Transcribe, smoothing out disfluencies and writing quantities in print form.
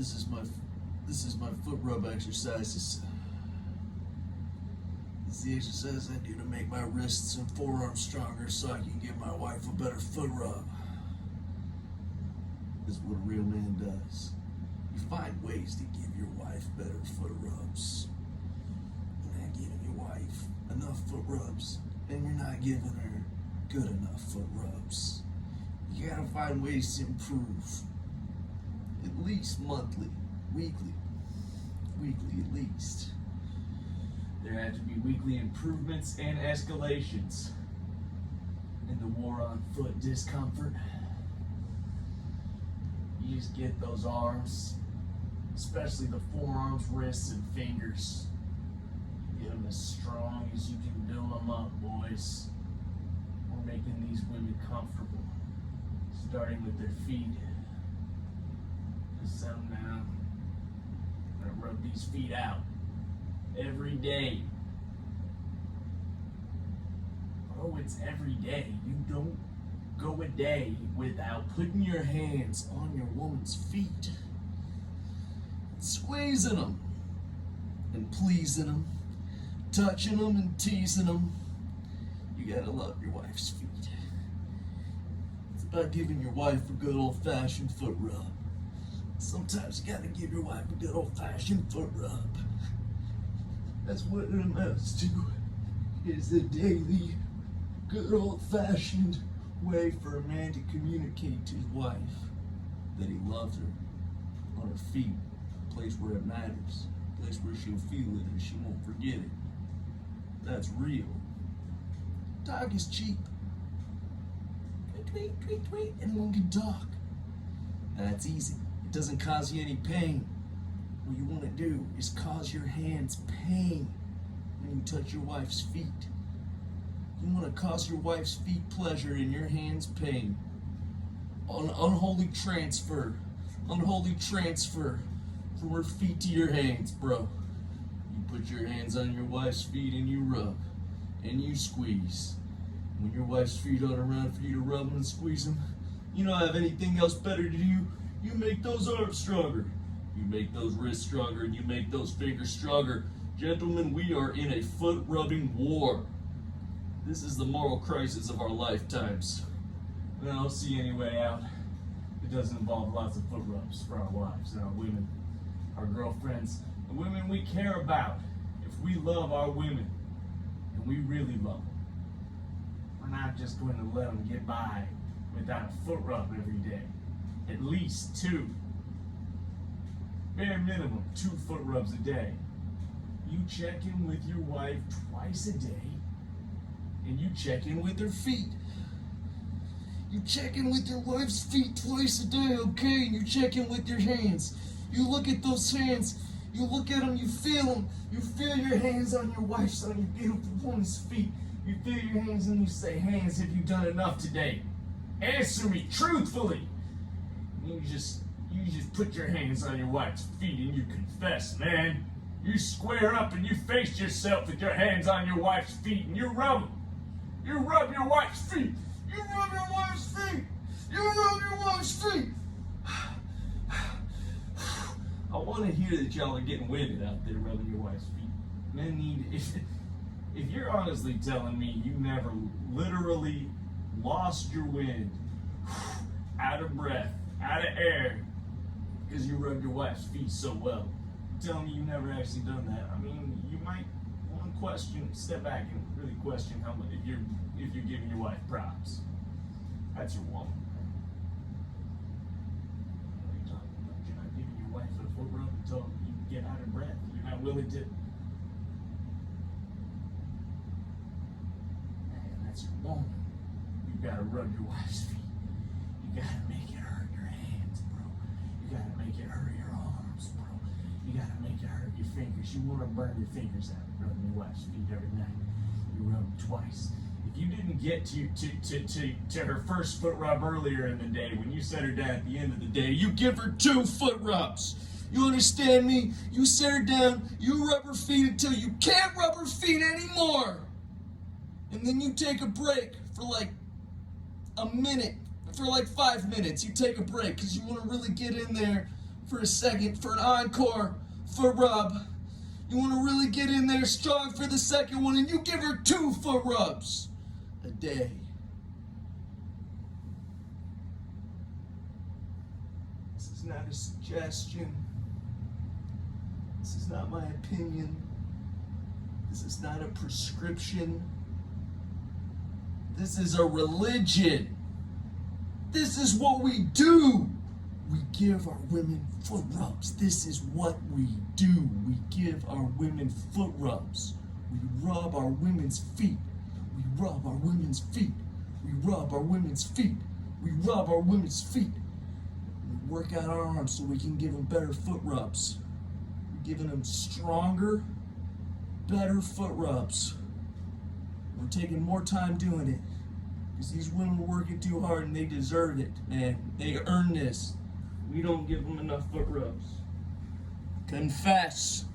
This is my foot rub exercises. It's the exercise I do to make my wrists and forearms stronger so I can give my wife a better foot rub. This is what a real man does. You find ways to give your wife better foot rubs. You're not giving your wife enough foot rubs, and you're not giving her good enough foot rubs. You gotta find ways to improve. At least monthly, weekly at least. There have to be weekly improvements and escalations in the war on foot discomfort. You just get those arms, especially the forearms, wrists, and fingers. Get them as strong as you can build them up, boys. We're making these women comfortable, starting with their feet. Just settle down. I'm gonna rub these feet out every day. Oh, it's every day. You don't go a day without putting your hands on your woman's feet, Squeezing them and pleasing them, touching them and teasing them. You gotta love your wife's feet. It's about giving your wife a good old-fashioned foot rub. Sometimes you gotta give your wife a good old-fashioned foot rub. That's what it amounts to, is a daily, good old-fashioned way for a man to communicate to his wife that he loves her on her feet, a place where it matters, a place where she'll feel it and she won't forget it. That's real. Talk is cheap. Tweet, tweet, tweet, tweet. Anyone can talk. That's easy. It doesn't cause you any pain. What you want to do is cause your hands pain when you touch your wife's feet. You want to cause your wife's feet pleasure and your hands pain. Unholy transfer from her feet to your hands, bro. You put your hands on your wife's feet and you rub and you squeeze. When your wife's feet aren't around for you to rub them and squeeze them, you don't have anything else better to do. You make those arms stronger. You make those wrists stronger and you make those fingers stronger. Gentlemen, we are in a foot rubbing war. This is the moral crisis of our lifetimes. And I don't see any way out. It doesn't involve lots of foot rubs for our wives and our women, our girlfriends, the women we care about. If we love our women, and we really love them, we're not just going to let them get by without a foot rub every day. At least 2. Bare minimum, 2 foot rubs a day. You check in with your wife twice a day, and you check in with her feet. You check in with your wife's feet twice a day, okay? And you check in with your hands. You look at those hands. You look at them, you feel them. You feel your hands on your wife's, on your beautiful woman's feet. You feel your hands and you say, hands, have you done enough today? Answer me truthfully. And you just put your hands on your wife's feet and you confess, man. You square up and you face yourself with your hands on your wife's feet and you rub them. You rub your wife's feet. You rub your wife's feet. You rub your wife's feet. I want to hear that y'all are getting winded out there rubbing your wife's feet. Men need, if you're honestly telling me you never literally lost your wind, out of breath, out of air, because you rubbed your wife's feet so well, telling me you've never actually done that, I mean, you might want to question, step back and really question how much, if you're giving your wife props. That's your woman. What are you talking about? You're not giving your wife a foot rub until you get out of breath. You're not willing to. Man, that's your woman. You gotta rub your wife's feet. You gotta make it hurt your hands, bro. You gotta make it hurt your arms, bro. You gotta make it hurt your fingers. You wanna burn your fingers out rubbing your wife's feet every night. You rub them twice. If you didn't get to her first foot rub earlier in the day, when you set her down at the end of the day, you give her 2 foot rubs. You understand me? You set her down, you rub her feet until you can't rub her feet anymore. And then you take a break for like a minute, for like 5 minutes. You take a break because you want to really get in there for a second for an encore foot rub. You want to really get in there strong for the second one, and you give her 2 foot rubs a day. This is not a suggestion. This is not my opinion. This is not a prescription. This is a religion. This is what we do. We give our women foot rubs. This is what we do. We give our women foot rubs. We rub our women's feet. We rub our women's feet. We rub our women's feet. We rub our women's feet. We work out our arms so we can give them better foot rubs. We're giving them stronger, better foot rubs. We're taking more time doing it because these women are working too hard and they deserve it, man. They earn this. We don't give them enough foot rubs. Confess.